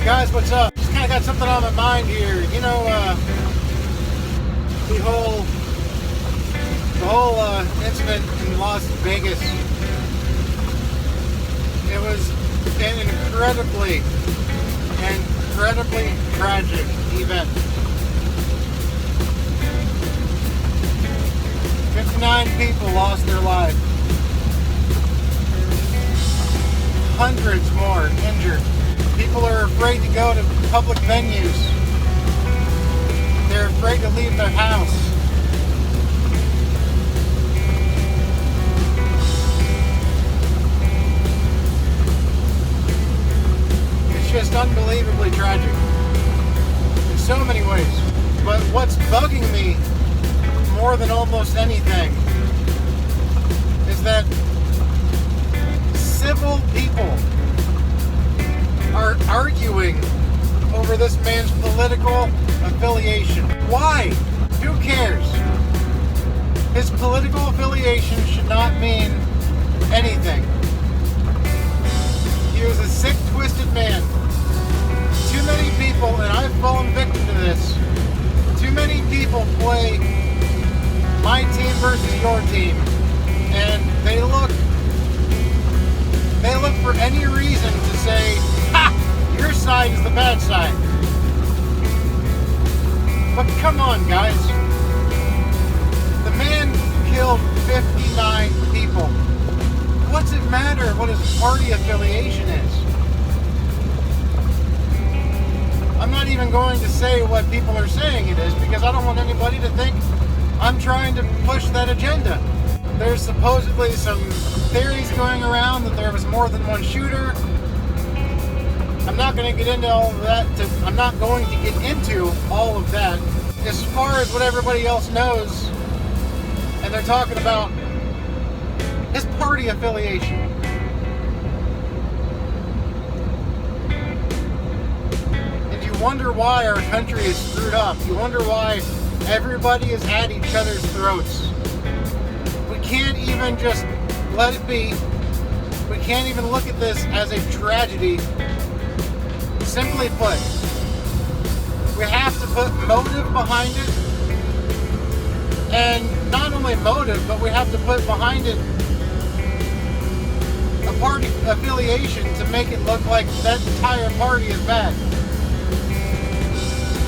Guys, what's up? Just kind of got something on my mind here. You know, the whole incident in Las Vegas. It was an incredibly tragic event. 59 people lost their lives. Hundreds more injured. People are afraid to go to public venues. They're afraid to leave their house. It's just unbelievably tragic in so many ways. But what's bugging me more than almost anything is that civil people are arguing over this man's political affiliation. Why? Who cares? His political affiliation should not mean anything. He was a sick, twisted man. Too many people, and I've fallen victim to this, too many people play my team versus your team, and they look for any reason to say, ha! Your side is the bad side. But come on, guys. The man killed 59 people. What's it matter what his party affiliation is? I'm not even going to say what people are saying it is, because I don't want anybody to think I'm trying to push that agenda. There's supposedly some theories going around that there was more than one shooter. I'm not going to get into all of that. I'm not going to get into all of that. As far as what everybody else knows, and they're talking about his party affiliation. And you wonder why our country is screwed up. You wonder why everybody is at each other's throats. We can't even just let it be. We can't even look at this as a tragedy. Simply put, we have to put motive behind it. And not only motive, but we have to put behind it a party affiliation to make it look like that entire party is bad.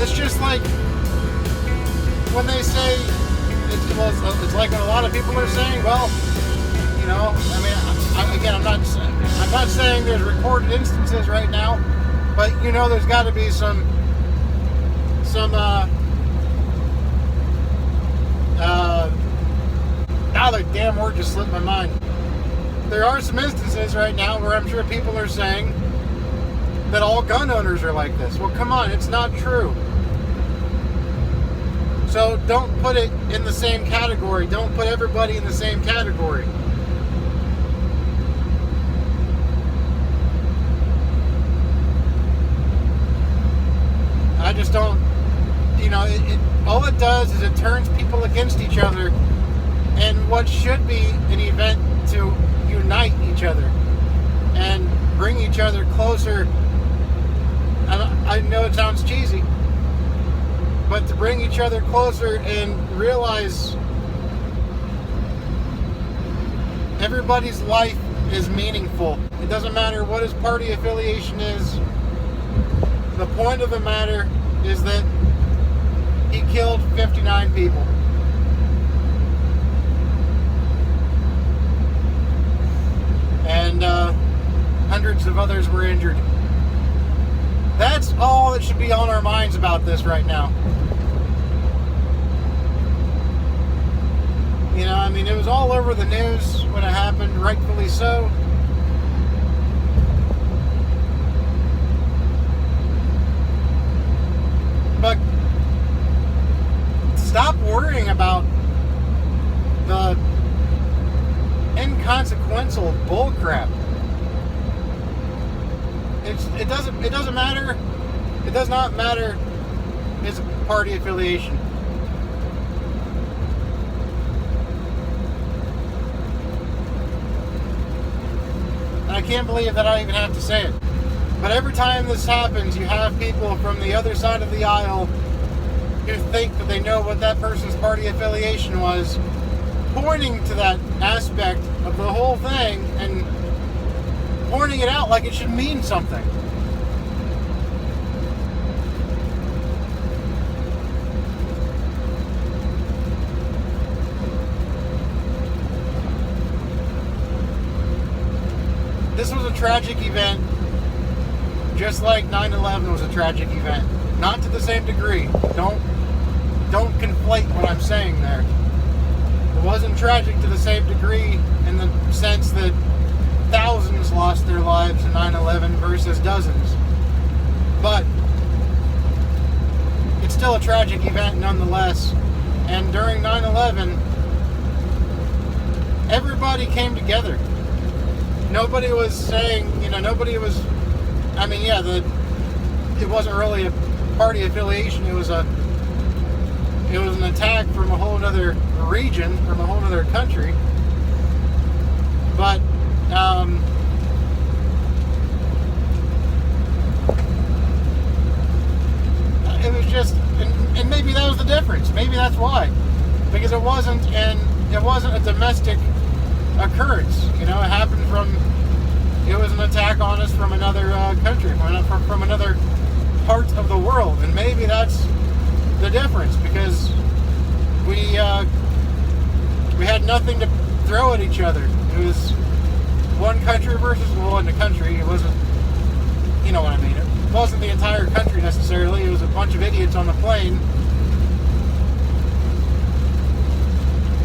It's just like when they say, it's like when a lot of people are saying, well, you know, I mean, I'm not saying there's recorded instances right now, but you know, there's got to be some the damn word just slipped my mind. There are some instances right now where I'm sure people are saying that all gun owners are like this. Well, come on, it's not true. So don't put it in the same category. Don't put everybody in the same category. I just don't, you know, all it does is it turns people against each other, and what should be an event to unite each other and bring each other closer. I know it sounds cheesy, but to bring each other closer and realize everybody's life is meaningful. It doesn't matter what his party affiliation is. The point of the matter is that he killed 59 people. And hundreds of others were injured. That's all that should be on our minds about this right now. You know, I mean, it was all over the news when it happened, rightfully so. But stop worrying about the inconsequential bullcrap. It doesn't matter. It does not matter his party affiliation. And I can't believe that I even have to say it. But every time this happens, you have people from the other side of the aisle who think that they know what that person's party affiliation was, pointing to that aspect of the whole thing and pointing it out like it should mean something. This was a tragic event, just like 9/11 was a tragic event. Not to the same degree. Don't conflate what I'm saying there. It wasn't tragic to the same degree in the sense that thousands lost their lives in 9/11 versus dozens. But it's still a tragic event nonetheless. And during 9/11, everybody came together. Nobody was saying, nobody was, it wasn't really a party affiliation. It was an attack from a whole other region, from a whole other country. But it was just, and maybe that was the difference. Maybe that's why, because it wasn't a domestic occurrence. It happened it was an attack on us from another country, from another part of the world, and maybe that's the difference, because we had nothing to throw at each other. It was one country versus, in the country, it wasn't, you know what I mean, it wasn't the entire country necessarily, it was a bunch of idiots on the plane,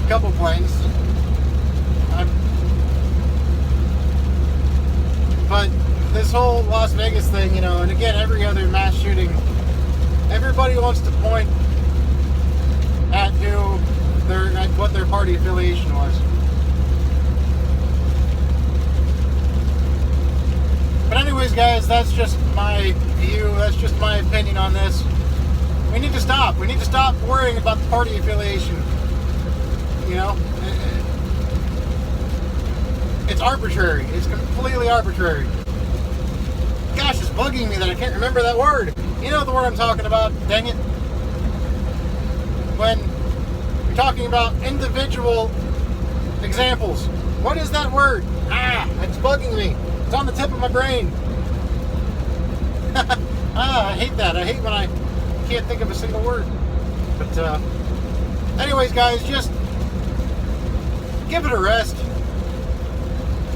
a couple planes. But this whole Las Vegas thing, and again, every other mass shooting, everybody wants to point at what their party affiliation was. But anyways, guys, that's just my view. That's just my opinion on this. We need to stop. We need to stop worrying about the party affiliation. It's arbitrary. It's completely arbitrary. Gosh, it's bugging me that I can't remember that word. You know the word I'm talking about, dang it. When you're talking about individual examples. What is that word? It's bugging me. It's on the tip of my brain. I hate that. I hate when I can't think of a single word. But anyways, guys, just give it a rest.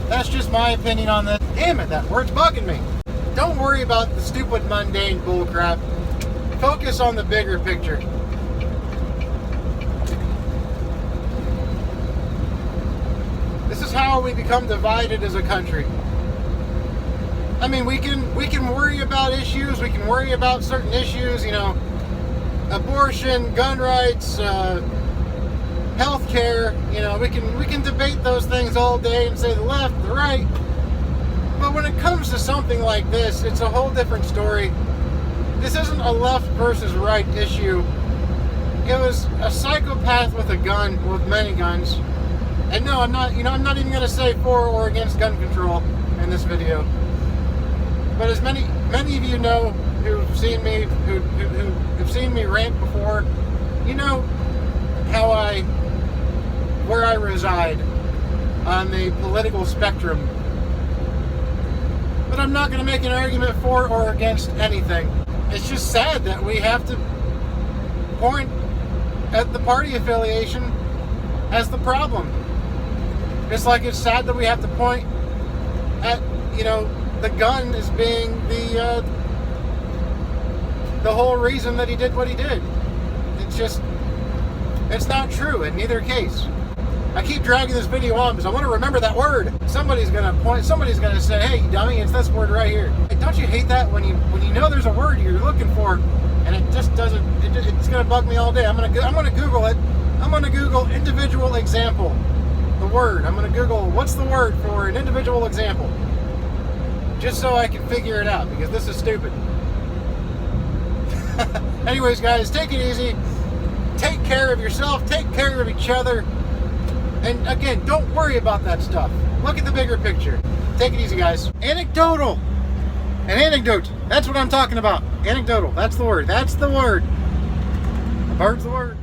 That's just my opinion on this. Damn it, that word's bugging me. Don't worry about the stupid, mundane bullcrap. Focus on the bigger picture. This is how we become divided as a country. We can worry about issues. We can worry about certain issues. Abortion, gun rights, healthcare. We can debate those things all day and say the left, the right. But when it comes to something like this, it's a whole different story. This isn't a left versus right issue. It was a psychopath with a gun, with many guns. And no, I'm not even going to say for or against gun control in this video. But as many of you know who've seen me, who've seen me rant before, you know where I reside on the political spectrum. But I'm not going to make an argument for or against anything. It's just sad that we have to point at the party affiliation as the problem. Just like it's sad that we have to point at, the gun as being the whole reason that he did what he did. It's not true in neither case. I keep dragging this video on because I want to remember that word. Somebody's gonna say, hey, dummy, it's this word right here. Hey, don't you hate that when you know there's a word you're looking for and it just doesn't, it's gonna bug me all day. I'm gonna Google it. I'm gonna Google individual example, the word. I'm gonna Google what's the word for an individual example, just so I can figure it out, because this is stupid. Anyways, guys, take it easy. Take care of yourself. Take care of each other. And again, don't worry about that stuff. Look at the bigger picture. Take it easy, guys. Anecdotal. An anecdote. That's what I'm talking about. Anecdotal. That's the word. That's the word. The bird's the word.